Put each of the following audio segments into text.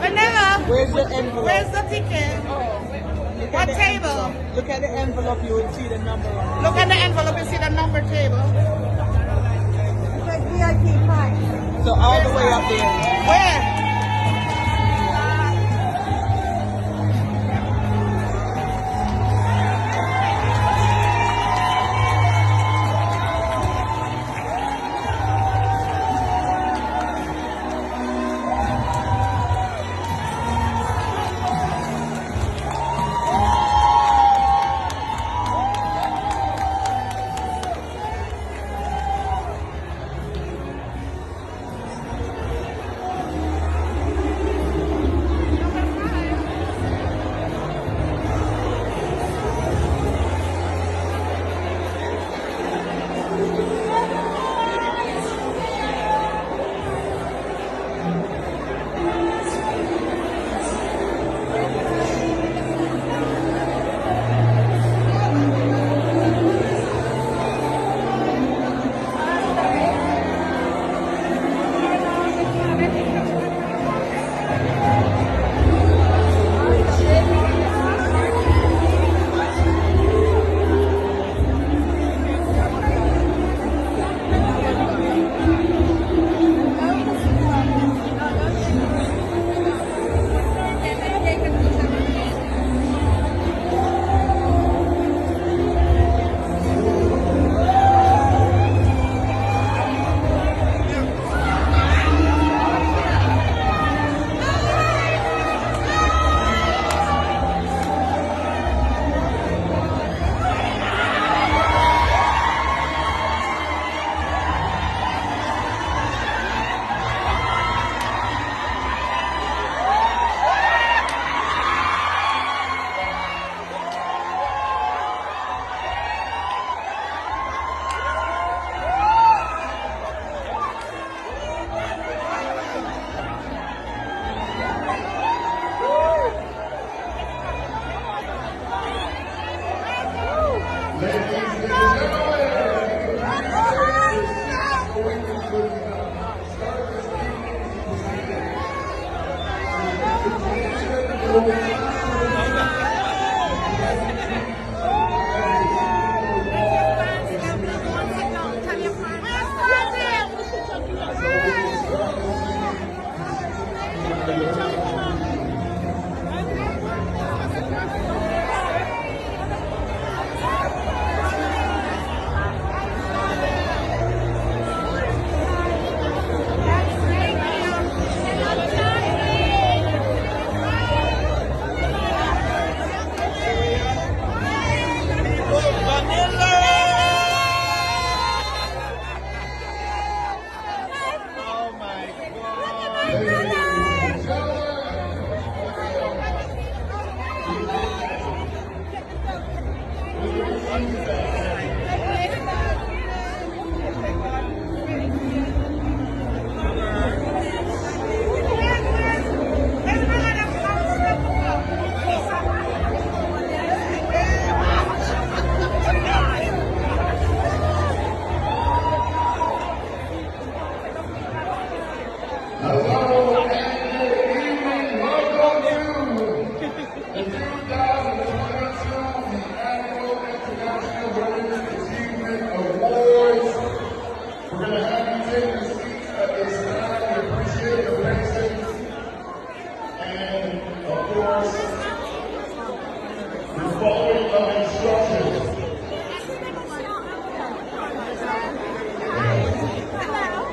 Vanilla. Where's the envelope? Where's the ticket? What table? Look at the envelope, you will see the number on it. Look at the envelope and see the number table. It's like VIP price. So all the way up there. Where?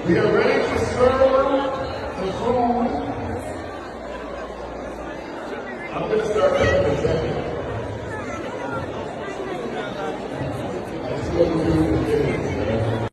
We are ready to serve the food. I'm going to start.